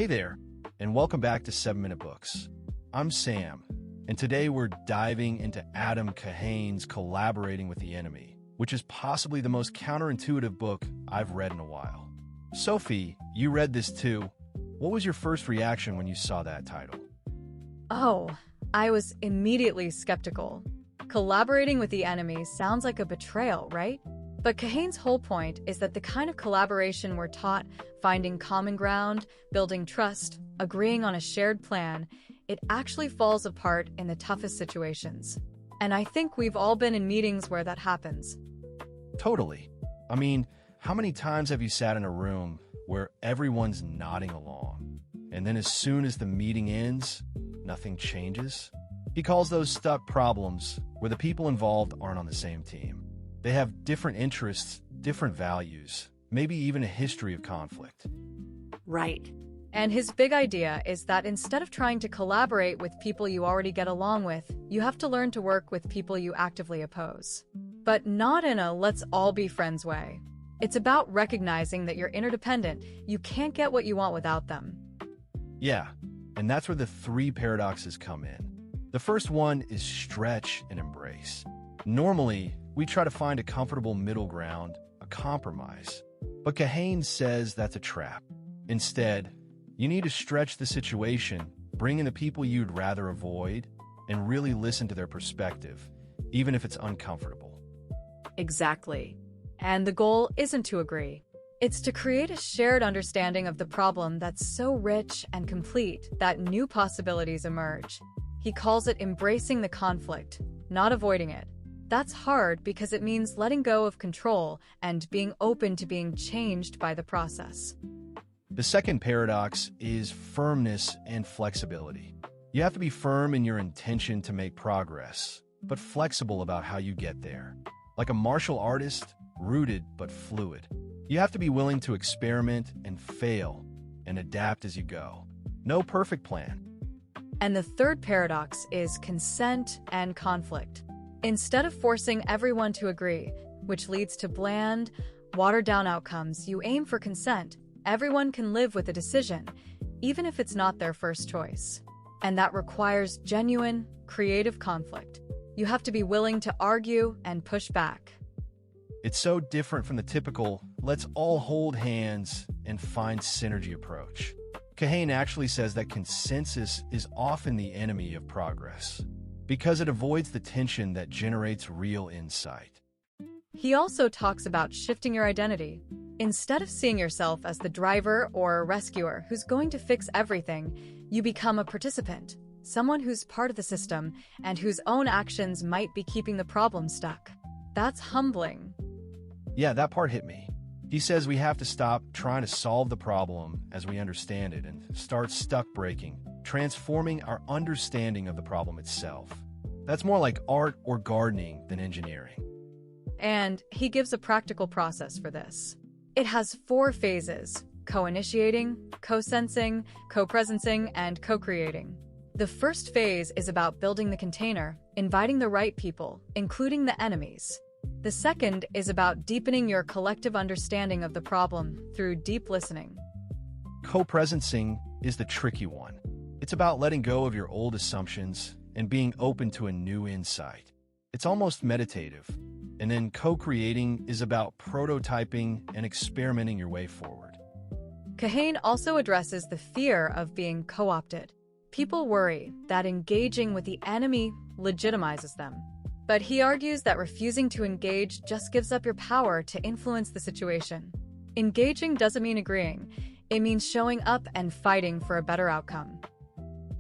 Hey there, and welcome back to 7-Minute Books. I'm Sam, and today we're diving into Adam Kahane's Collaborating with the Enemy, which is possibly the most counterintuitive book I've read in a while. Sophie, you read this too. What was your first reaction when you saw that title? Oh, I was immediately skeptical. Collaborating with the enemy sounds like a betrayal, right? But Kahane's whole point is that the kind of collaboration we're taught, finding common ground, building trust, agreeing on a shared plan, it actually falls apart in the toughest situations. And I think we've all been in meetings where that happens. Totally. I mean, how many times have you sat in a room where everyone's nodding along, and then as soon as the meeting ends, nothing changes? He calls those stuck problems where the people involved aren't on the same team. They have different interests, different values, maybe even a history of conflict. Right. And his big idea is that instead of trying to collaborate with people you already get along with, you have to learn to work with people you actively oppose. But not in a let's all be friends way. It's about recognizing that you're interdependent. You can't get what you want without them. Yeah, and that's where the three paradoxes come in. The first one is stretch and embrace. Normally, we try to find a comfortable middle ground, a compromise. But Kahane says that's a trap. Instead, you need to stretch the situation, bring in the people you'd rather avoid, and really listen to their perspective, even if it's uncomfortable. Exactly. And the goal isn't to agree. It's to create a shared understanding of the problem that's so rich and complete that new possibilities emerge. He calls it embracing the conflict, not avoiding it. That's hard because it means letting go of control and being open to being changed by the process. The second paradox is firmness and flexibility. You have to be firm in your intention to make progress, but flexible about how you get there. Like a martial artist, rooted but fluid. You have to be willing to experiment and fail and adapt as you go. No perfect plan. And the third paradox is consent and conflict. Instead of forcing everyone to agree, which leads to bland, watered-down outcomes, you aim for consent. Everyone can live with a decision, even if it's not their first choice. And that requires genuine, creative conflict. You have to be willing to argue and push back. It's so different from the typical, let's all hold hands and find synergy approach. Kahane actually says that consensus is often the enemy of progress, because it avoids the tension that generates real insight. He also talks about shifting your identity. Instead of seeing yourself as the driver or rescuer who's going to fix everything, you become a participant, someone who's part of the system and whose own actions might be keeping the problem stuck. That's humbling. Yeah, that part hit me. He says we have to stop trying to solve the problem as we understand it and start stuck breaking, transforming our understanding of the problem itself. That's more like art or gardening than engineering. And he gives a practical process for this. It has 4 phases: co-initiating, co-sensing, co-presencing, and co-creating. The first phase is about building the container, inviting the right people, including the enemies. The second is about deepening your collective understanding of the problem through deep listening. Co-presencing is the tricky one. It's about letting go of your old assumptions and being open to a new insight. It's almost meditative. And then co-creating is about prototyping and experimenting your way forward. Kahane also addresses the fear of being co-opted. People worry that engaging with the enemy legitimizes them. But he argues that refusing to engage just gives up your power to influence the situation. Engaging doesn't mean agreeing. It means showing up and fighting for a better outcome.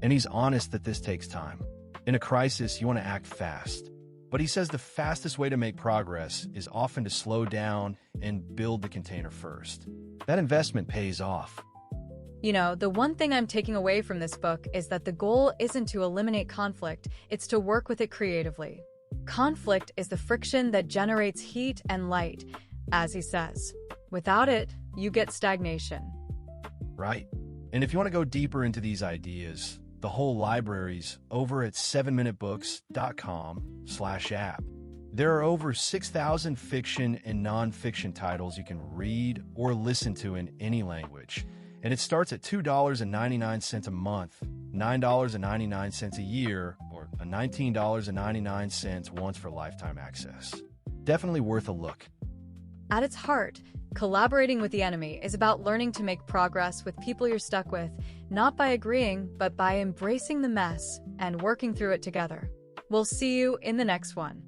And he's honest that this takes time. In a crisis, you want to act fast. But he says the fastest way to make progress is often to slow down and build the container first. That investment pays off. You know, the one thing I'm taking away from this book is that the goal isn't to eliminate conflict, it's to work with it creatively. Conflict is the friction that generates heat and light, as he says. Without it, you get stagnation. Right. And if you want to go deeper into these ideas, the whole library's over at 7minutebooks.com/app. There are over 6,000 fiction and nonfiction titles you can read or listen to in any language. And it starts at $2.99 a month, $9.99 a year, or $19.99 once for lifetime access. Definitely worth a look. At its heart, collaborating with the enemy is about learning to make progress with people you're stuck with, not by agreeing, but by embracing the mess and working through it together. We'll see you in the next one.